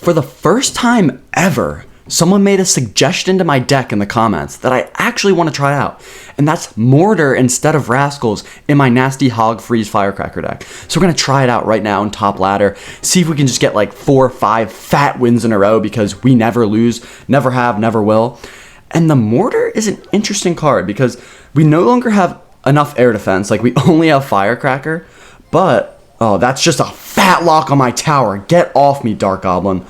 For the first time ever, someone made a suggestion to my deck in the comments that I actually want to try out. And that's Mortar instead of Rascals in my nasty Hog Freeze Firecracker deck. So we're going to try it out right now in top ladder. See if we can just get like 4 or 5 fat wins in a row because we never lose, never have, never will. And the Mortar is an interesting card because we no longer have enough air defense. Like we only have Firecracker. But, oh, that's just a fat lock on my tower. Get off me, Dark Goblin.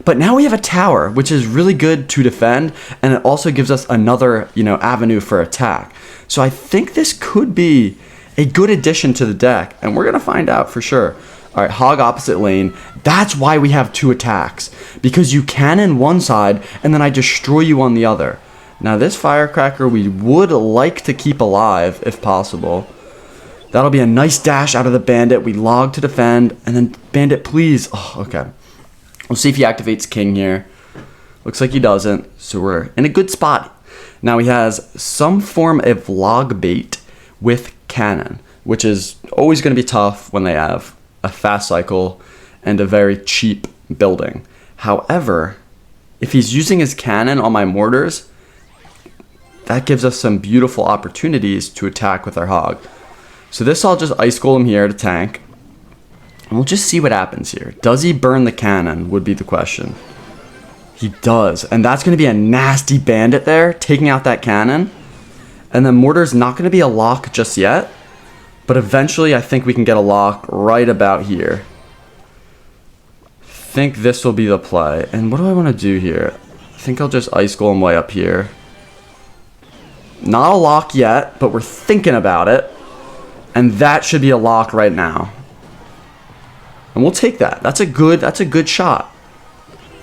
But now we have a tower, which is really good to defend, and it also gives us another, avenue for attack. So I think this could be a good addition to the deck, and we're going to find out for sure. All right, Hog opposite lane. That's why we have 2 attacks, because you cannon one side, and then I destroy you on the other. Now this Firecracker we would like to keep alive, if possible. That'll be a nice dash out of the Bandit. We log to defend, and then Bandit, please. Oh, okay. We'll see if he activates King here. Looks like he doesn't, so we're in a good spot. Now he has some form of log bait with cannon, which is always going to be tough when they have a fast cycle and a very cheap building. However, if he's using his cannon on my mortars, that gives us some beautiful opportunities to attack with our Hog. So this I'll just Ice Golem here to tank. And we'll just see what happens here. Does he burn the cannon would be the question. He does. And that's going to be a nasty Bandit there, taking out that cannon. And then Mortar's not going to be a lock just yet. But eventually I think we can get a lock right about here. I think this will be the play. And what do I want to do here? I think I'll just Ice Golem way up here. Not a lock yet, but we're thinking about it. And that should be a lock right now. And we'll take that. That's a good shot.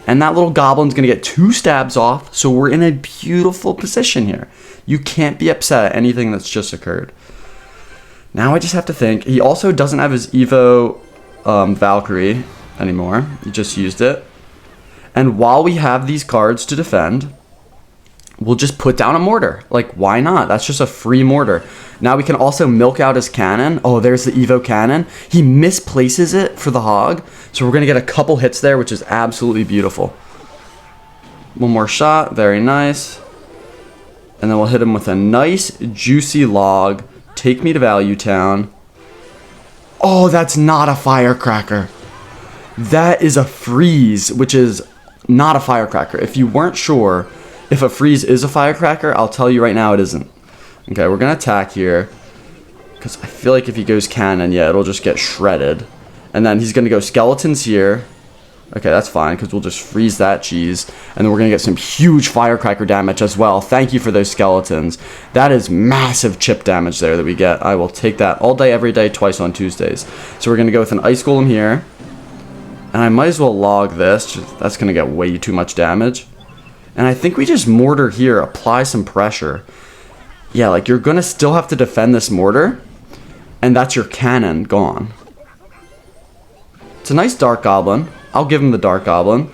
And that little goblin's going to get 2 stabs off. So we're in a beautiful position here. You can't be upset at anything that's just occurred. Now I just have to think. He also doesn't have his Evo Valkyrie anymore. He just used it. And while we have these cards to defend, we'll just put down a Mortar. Like, why not? That's just a free Mortar. Now we can also milk out his cannon. Oh, there's the Evo cannon. He misplaces it for the Hog. So we're going to get a couple hits there, which is absolutely beautiful. One more shot. Very nice. And then we'll hit him with a nice, juicy log. Take me to Value Town. Oh, that's not a Firecracker. That is a freeze, which is not a Firecracker. If you weren't sure if a freeze is a Firecracker, I'll tell you right now it isn't. Okay, we're going to attack here. Because I feel like if he goes cannon, yeah, it'll just get shredded. And then he's going to go skeletons here. Okay, that's fine, because we'll just freeze that cheese. And then we're going to get some huge Firecracker damage as well. Thank you for those skeletons. That is massive chip damage there that we get. I will take that all day, every day, twice on Tuesdays. So we're going to go with an Ice Golem here. And I might as well log this. That's going to get way too much damage. And I think we just Mortar here, apply some pressure. Yeah, like you're going to still have to defend this Mortar. And that's your cannon gone. It's a nice Dark Goblin. I'll give him the Dark Goblin.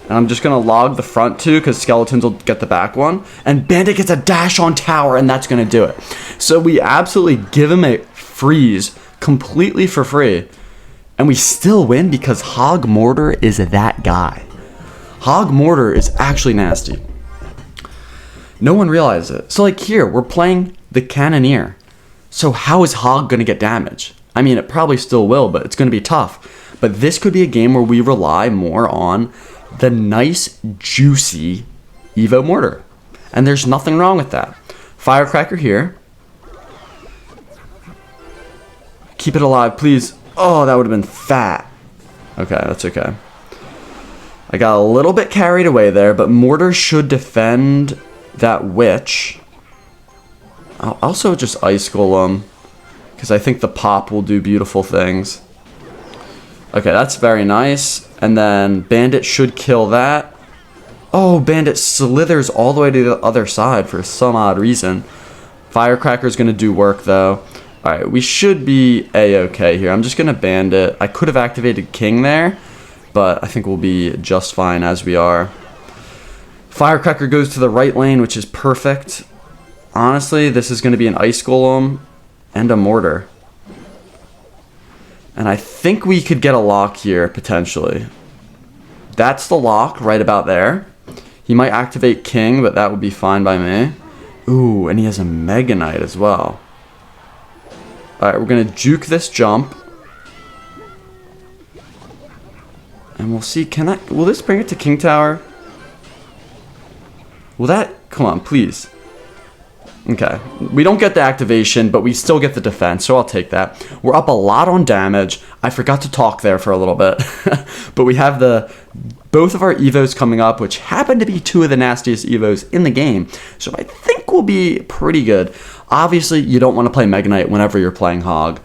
And I'm just going to log the front two because Skeletons will get the back one. And Bandit gets a dash on tower and that's going to do it. So we absolutely give him a freeze completely for free. And we still win because Hog Mortar is that guy. Hog Mortar is actually nasty. No one realizes it. So like here, we're playing the Cannoneer. So how is Hog going to get damage? I mean, it probably still will, but it's going to be tough. But this could be a game where we rely more on the nice, juicy Evo Mortar. And there's nothing wrong with that. Firecracker here. Keep it alive, please. Oh, that would have been fat. Okay, that's okay. I got a little bit carried away there, but Mortar should defend that Witch. I'll also just Ice Golem, because I think the pop will do beautiful things. Okay, that's very nice. And then Bandit should kill that. Oh, Bandit slithers all the way to the other side for some odd reason. Firecracker's going to do work, though. Alright, we should be A-okay here. I'm just going to Bandit. I could have activated King there, but I think we'll be just fine as we are. Firecracker goes to the right lane, which is perfect. Honestly, this is going to be an Ice Golem and a Mortar. And I think we could get a lock here, potentially. That's the lock right about there. He might activate King, but that would be fine by me. Ooh, and he has a Mega Knight as well. Alright, we're going to juke this jump. And we'll see, will this bring it to King Tower? Will that, come on, please. Okay, we don't get the activation, but we still get the defense, so I'll take that. We're up a lot on damage. I forgot to talk there for a little bit. But we have both of our Evos coming up, which happen to be two of the nastiest Evos in the game. So I think we'll be pretty good. Obviously, you don't want to play Mega Knight whenever you're playing Hog.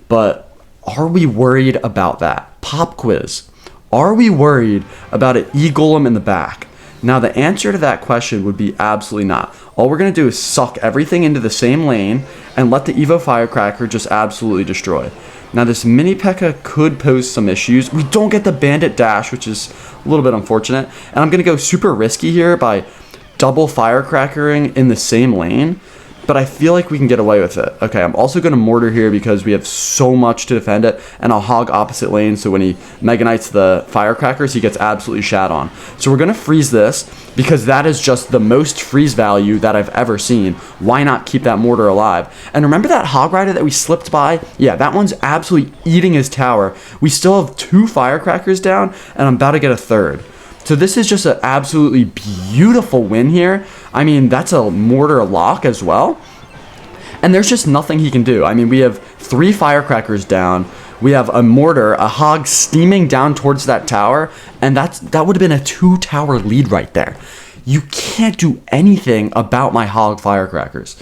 But are we worried about that? Pop quiz. Are we worried about an E-Golem in the back? Now, the answer to that question would be absolutely not. All we're going to do is suck everything into the same lane and let the Evo Firecracker just absolutely destroy. Now, this Mini P.E.K.K.A. could pose some issues. We don't get the Bandit Dash, which is a little bit unfortunate. And I'm going to go super risky here by double Firecrackering in the same lane. But I feel like we can get away with it. Okay, I'm also going to Mortar here because we have so much to defend it. And I'll Hog opposite lane, so when he Mega Knights the Firecrackers, he gets absolutely shat on. So we're going to freeze this because that is just the most freeze value that I've ever seen. Why not keep that Mortar alive? And remember that Hog Rider that we slipped by? Yeah, that one's absolutely eating his tower. We still have 2 Firecrackers down, and I'm about to get a 3rd. So this is just an absolutely beautiful win here. I mean, that's a Mortar lock as well. And there's just nothing he can do. I mean, we have 3 Firecrackers down. We have a Mortar, a Hog steaming down towards that tower. And that would have been a 2-tower lead right there. You can't do anything about my Hog Firecrackers.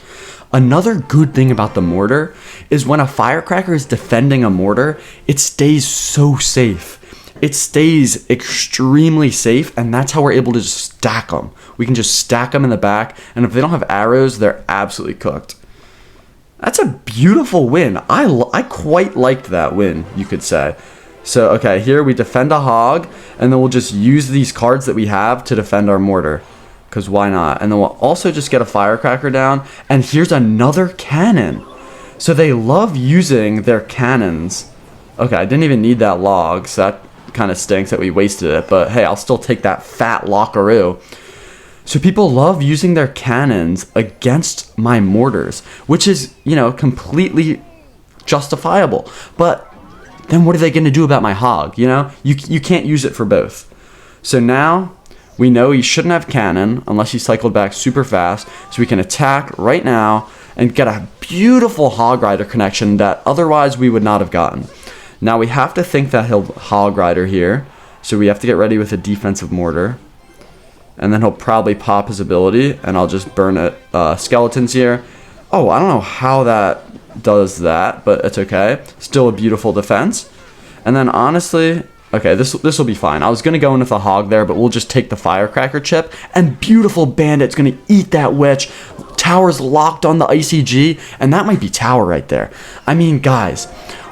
Another good thing about the Mortar is when a Firecracker is defending a Mortar, it stays so safe. It stays extremely safe, and that's how we're able to just stack them. We can just stack them in the back, and if they don't have arrows, they're absolutely cooked. That's a beautiful win. I quite liked that win, you could say. So, okay, here we defend a Hog, and then we'll just use these cards that we have to defend our Mortar. Because why not? And then we'll also just get a Firecracker down, and here's another cannon. So they love using their cannons. Okay, I didn't even need that log, so that kind of stinks that we wasted it, but hey, I'll still take that fat lockaroo. So people love using their cannons against my Mortars, which is, you know, completely justifiable. But then what are they going to do about my Hog, you know? You can't use it for both. So now we know he shouldn't have cannon unless he cycled back super fast, so we can attack right now and get a beautiful Hog Rider connection that otherwise we would not have gotten. Now we have to think that he'll Hog Rider here, so we have to get ready with a defensive Mortar. And then he'll probably pop his ability, and I'll just burn it. Skeletons here. Oh, I don't know how that does that, but it's okay. Still a beautiful defense. And then honestly, okay, this will be fine. I was going to go in with a Hog there, but we'll just take the Firecracker chip, and beautiful Bandit's going to eat that Witch. Tower's locked on the ICG, and that might be Tower right there. I mean, guys,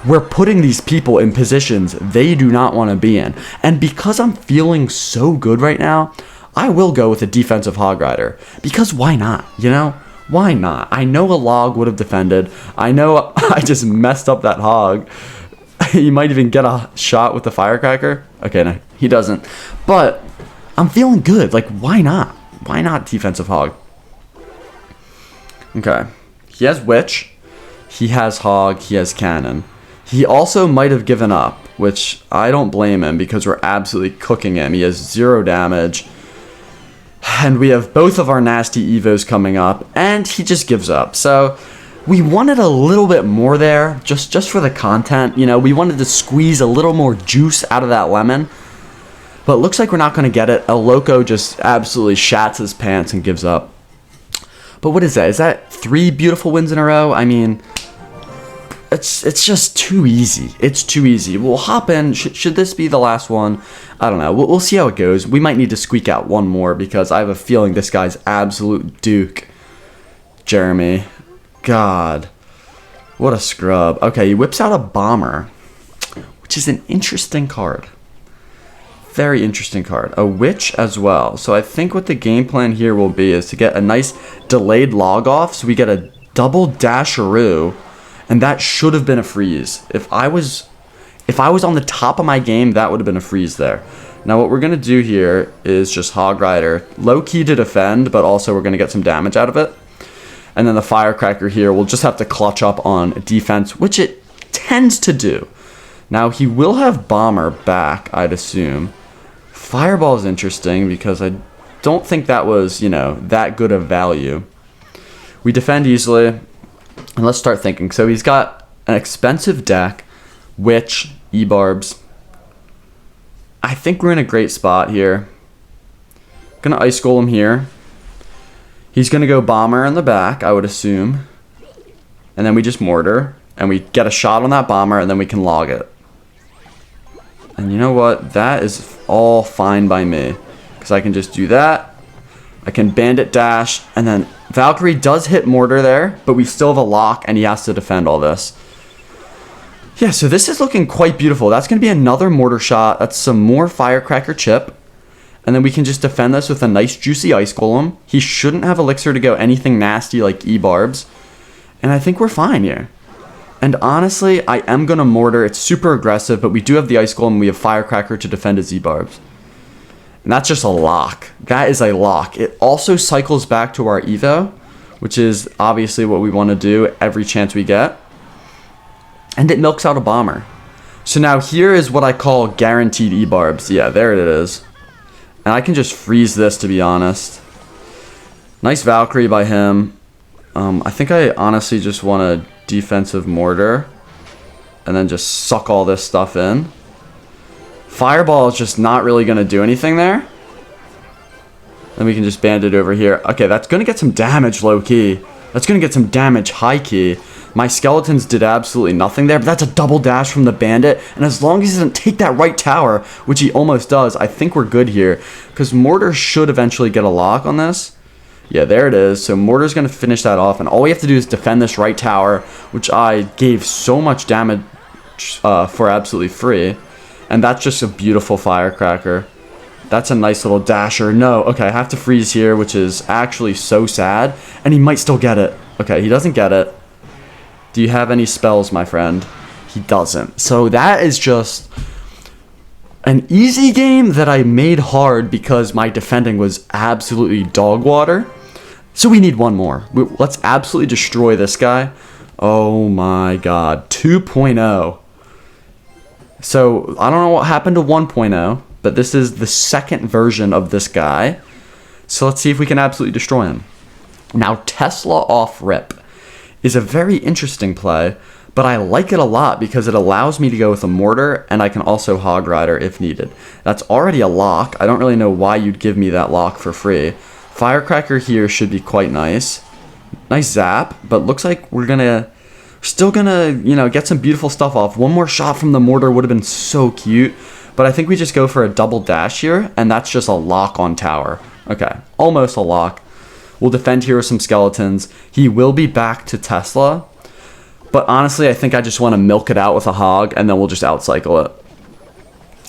we're putting these people in positions they do not want to be in. And because I'm feeling so good right now, I will go with a defensive Hog Rider. Because why not, you know? Why not? I know a log would have defended. I know I just messed up that Hog. He might even get a shot with the Firecracker. Okay, no, he doesn't. But I'm feeling good. Like, why not? Why not defensive Hog? Okay. He has Witch. He has Hog. He has Cannon. He also might have given up, which I don't blame him because we're absolutely cooking him. He has 0 damage. And we have both of our nasty Evos coming up, and he just gives up. So we wanted a little bit more there, just for the content. You know, we wanted to squeeze a little more juice out of that lemon. But it looks like we're not going to get it. El Loco just absolutely shats his pants and gives up. But what is that? Is that 3 beautiful wins in a row? I mean, it's just too easy. It's too easy. We'll hop in. Should this be the last one? I don't know. We'll see how it goes. We might need to squeak out one more because I have a feeling this guy's absolute Duke. Jeremy. God. What a scrub. Okay, he whips out a Bomber, which is an interesting card. Very interesting card. A Witch as well. So I think what the game plan here will be is to get a nice delayed log off so we get a double dasharoo. And that should have been a freeze. If I was on the top of my game, that would have been a freeze there. Now what we're going to do here is just Hog Rider. Low key to defend, but also we're going to get some damage out of it. And then the Firecracker here will just have to clutch up on defense, which it tends to do. Now he will have Bomber back, I'd assume. Fireball is interesting because I don't think that was, you know, that good of value. We defend easily. And let's start thinking. So he's got an expensive deck, Witch, E-Barbs. I think we're in a great spot here. Gonna Ice Golem here. He's gonna go Bomber in the back, I would assume. And then we just Mortar. And we get a shot on that Bomber, and then we can log it. And you know what? That is all fine by me. Because I can just do that. I can Bandit Dash. And then Valkyrie does hit Mortar there. But we still have a lock. And he has to defend all this. Yeah, so this is looking quite beautiful. That's going to be another Mortar shot. That's some more Firecracker chip. And then we can just defend this with a nice juicy Ice Golem. He shouldn't have Elixir to go anything nasty like E-Barbs. And I think we're fine here. And honestly, I am going to Mortar. It's super aggressive, but we do have the Ice Golem and we have Firecracker to defend his E-Barbs. And that's just a lock. That is a lock. It also cycles back to our Evo, which is obviously what we want to do every chance we get. And it milks out a Bomber. So now here is what I call guaranteed E-Barbs. Yeah, there it is. And I can just freeze this, to be honest. Nice Valkyrie by him. I think I honestly just want a defensive Mortar. And then just suck all this stuff in. Fireball is just not really going to do anything there. Then we can just Bandit over here. Okay, that's going to get some damage low-key. That's going to get some damage high-key. My Skeletons did absolutely nothing there, but that's a double dash from the Bandit. And as long as he doesn't take that right tower, which he almost does, I think we're good here. Because Mortar should eventually get a lock on this. Yeah, there it is. So Mortar's going to finish that off. And all we have to do is defend this right tower, which I gave so much damage for absolutely free. And that's just a beautiful Firecracker. That's a nice little dasher. No, okay, I have to freeze here, which is actually so sad. And he might still get it. Okay, he doesn't get it. Do you have any spells, my friend? He doesn't. So that is just an easy game that I made hard because my defending was absolutely dog water. So we need one more. Let's absolutely destroy this guy. Oh my god. 2.0. So I don't know what happened to 1.0, but this is the second version of this guy. So let's see if we can absolutely destroy him. Now, Tesla off rip is a very interesting play, but I like it a lot because it allows me to go with a Mortar, and I can also Hog Rider if needed. That's already a lock. I don't really know why you'd give me that lock for free. Firecracker here should be quite nice. Nice zap, but looks like we're still gonna, you know, get some beautiful stuff off. One more shot from the Mortar would have been so cute, but I think we just go for a double dash here, and that's just a lock on tower. Okay, almost a lock. We'll defend here with some Skeletons. He will be back to Tesla. But honestly, I think I just want to milk it out with a Hog, and then we'll just outcycle it.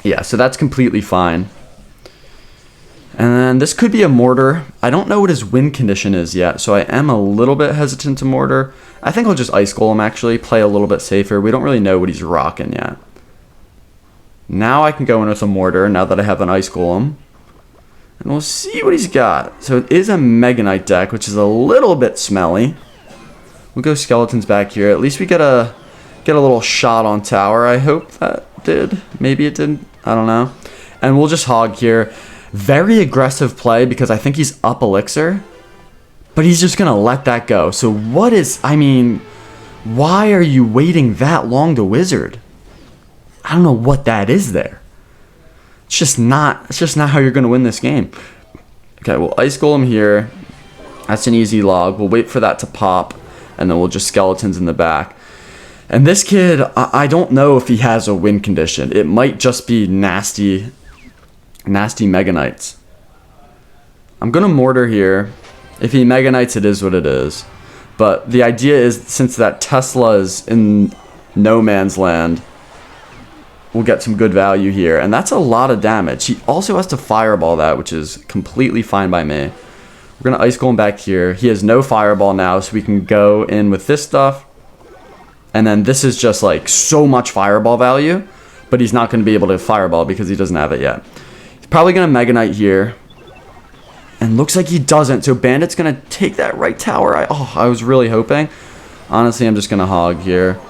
Yeah, so that's completely fine. And then this could be a Mortar. I don't know what his win condition is yet, so I am a little bit hesitant to Mortar. I think I'll just Ice Golem, actually, play a little bit safer. We don't really know what he's rocking yet. Now I can go in with a Mortar, now that I have an Ice Golem. And we'll see what he's got. So it is a Mega Knight deck, which is a little bit smelly. We'll go Skeletons back here. At least we get a little shot on tower. I hope that did. Maybe it didn't. I don't know. And we'll just Hog here. Very aggressive play because I think he's up Elixir. But he's just going to let that go. So what is... I mean, why are you waiting that long to Wizard? I don't know what that is there. It's just not how you're going to win this game. Okay, we'll Ice Golem here. That's an easy log. We'll wait for that to pop, and then we'll just Skeletons in the back. And this kid, I don't know if he has a win condition. It might just be nasty Mega Knights. I'm going to Mortar here. If he Mega Knights, it is what it is. But the idea is, since that Tesla is in no man's land, we'll get some good value here. And that's a lot of damage. He also has to Fireball that, which is completely fine by me. We're going to Ice Golem back here. He has no Fireball now, so we can go in with this stuff. And then this is just like so much Fireball value. But he's not going to be able to Fireball because he doesn't have it yet. Probably going to Mega Knight here. And looks like he doesn't. So Bandit's going to take that right tower. I was really hoping. Honestly, I'm just going to hog here.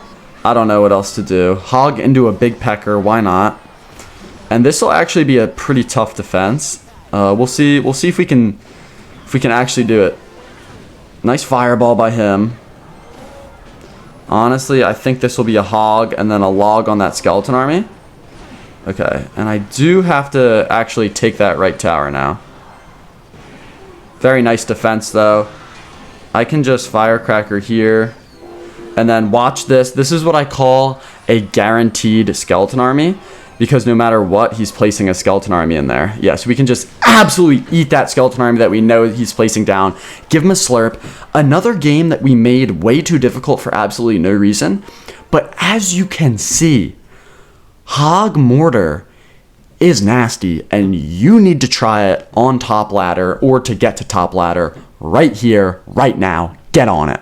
I don't know what else to do. Hog into a big pecker. Why not? And this will actually be a pretty tough defense. We'll see if we can actually do it. Nice fireball by him. Honestly, I think this will be a hog and then a log on that skeleton army. Okay, and I do have to actually take that right tower now. Very nice defense, though. I can just firecracker here. And then watch this. This is what I call a guaranteed skeleton army. Because no matter what, he's placing a skeleton army in there. Yeah, so we can just absolutely eat that skeleton army that we know he's placing down. Give him a slurp. Another game that we made way too difficult for absolutely no reason. But as you can see, Hog Mortar is nasty. And you need to try it on top ladder or to get to top ladder right here, right now. Get on it.